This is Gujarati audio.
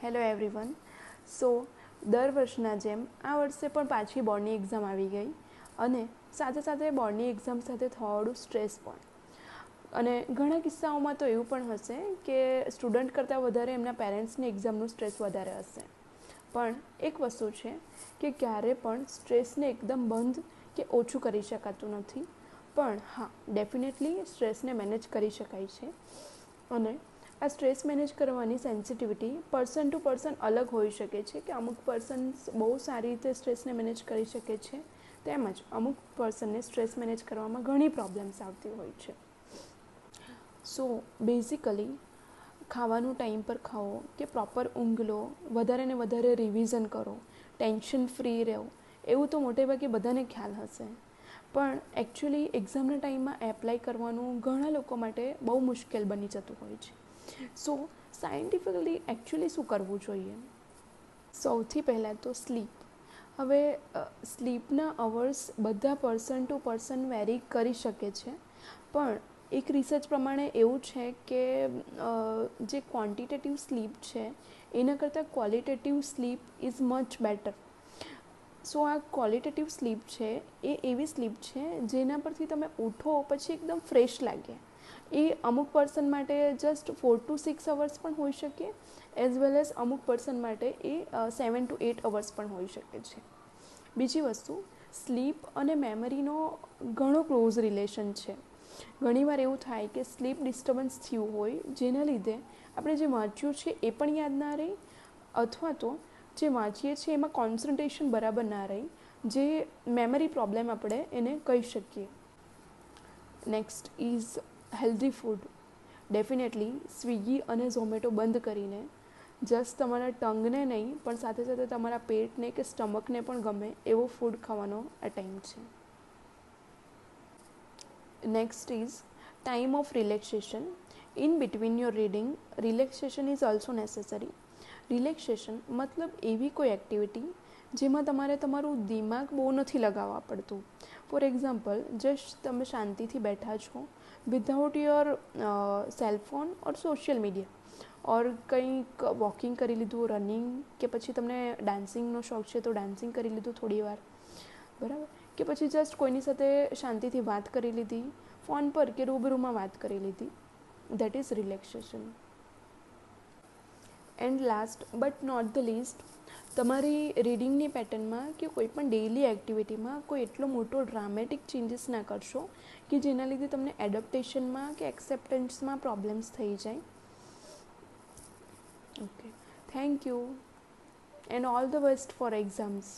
Hello everyone. સો દર વર્ષના જેમ આ વર્ષે પણ પાછી બોર્ડની એક્ઝામ આવી ગઈ અને સાથે સાથે બોર્ડની એક્ઝામ સાથે થોડું સ્ટ્રેસ પણ. અને ઘણા કિસ્સાઓમાં તો એવું પણ હશે કે સ્ટુડન્ટ કરતાં વધારે એમના પેરેન્ટ્સની એક્ઝામનું સ્ટ્રેસ વધારે હશે. પણ એક વસ્તુ છે કે ક્યારે પણ સ્ટ્રેસને એકદમ બંધ કે ઓછું કરી શકાતું નથી. પણ હા, ડેફિનેટલી સ્ટ્રેસને મેનેજ કરી શકાય છે. અને આ સ્ટ્રેસ મેનેજ કરવાની સેન્સિટિવિટી પર્સન ટુ પર્સન અલગ હોઈ શકે છે કે અમુક પર્સન્સ બહુ સારી રીતે સ્ટ્રેસને મેનેજ કરી શકે છે, તેમજ અમુક પર્સનને સ્ટ્રેસ મેનેજ કરવામાં ઘણી પ્રોબ્લેમ્સ આવતી હોય છે. સો બેઝિકલી ખાવાનું ટાઈમ પર ખાઓ કે પ્રોપર ઊંઘ લો, વધારે ને વધારે રિવિઝન કરો, ટેન્શન ફ્રી રહો, એવું તો મોટે ભાગે બધાને ખ્યાલ હશે. પણ એકચ્યુઅલી એક્ઝામના ટાઈમમાં એપ્લાય કરવાનું ઘણા લોકો માટે બહુ મુશ્કેલ બની જતું હોય છે. સો સાયન્ટિફિકલી એકચ્યુઅલી શું કરવું જોઈએ? સૌથી પહેલાં તો સ્લીપ. હવે સ્લીપના અવર્સ બધા પર્સન ટુ પર્સન વેરી કરી શકે છે, પણ એક રિસર્ચ પ્રમાણે એવું છે કે જે ક્વોન્ટિટેટિવ સ્લીપ છે એના કરતાં qualitative sleep is much better. So આ ક્વોલિટેટિવ સ્લીપ છે એ એવી સ્લીપ છે જેના પરથી તમે ઉઠો પછી એકદમ ફ્રેશ લાગે. એ અમુક પર્સન માટે જસ્ટ 4 to 6 અવર્સ પણ હોઈ શકે, એઝ વેલ એઝ અમુક પર્સન માટે એ 7 to 8 અવર્સ પણ હોઈ શકે છે. બીજી વસ્તુ, સ્લીપ અને મેમરીનો ઘણો ક્લોઝ રિલેશન છે. ઘણીવાર એવું થાય કે સ્લીપ ડિસ્ટર્બન્સ થયું હોય જેના લીધે આપણે જે વાંચ્યું છે એ પણ યાદ ના રહે, અથવા તો જે વાંચીએ છીએ એમાં કોન્સન્ટ્રેશન બરાબર ના રહે, જે મેમરી પ્રોબ્લેમ આપણે એને કહી શકીએ. Next is healthy food. Definitely Swiggy અને ઝોમેટો બંધ કરીને જસ્ટ તમારા ટંગને નહીં પણ સાથે સાથે તમારા પેટને કે સ્ટમકને પણ ગમે એવો ફૂડ ખાવાનો આ ટાઈમ છે. Next is time of relaxation. In between your reading, relaxation is also necessary. Relaxation મતલબ એવી કોઈ એક્ટિવિટી જેમાં તમારે તમારું દિમાગ બહુ નથી લગાવવા પડતું. ફોર એક્ઝામ્પલ, જસ્ટ તમે શાંતિથી બેઠા છો without your cellphone or social media, ઓર કંઈક વોકિંગ કરી લીધું, રનિંગ, કે પછી તમને ડાન્સિંગનો શોખ છે તો ડાન્સિંગ કરી લીધું થોડી વાર, બરાબર, કે પછી જસ્ટ કોઈની સાથે શાંતિથી વાત કરી લીધી, ફોન પર કે રૂબરૂમાં વાત કરી લીધી. That is relaxation. And last but not the least, તમારી રીડિંગની પેટર્નમાં કે કોઈ પણ ડેઇલી એક્ટિવિટીમાં કોઈ એટલો મોટો ડ્રામેટિક ચેન્જીસ ના કરશો કે જેના લીધે તમને એડપ્ટેશનમાં કે એક્સેપ્ટન્સમાં પ્રોબ્લેમ્સ થઈ જાય. Okay, thank you and all the best for exams.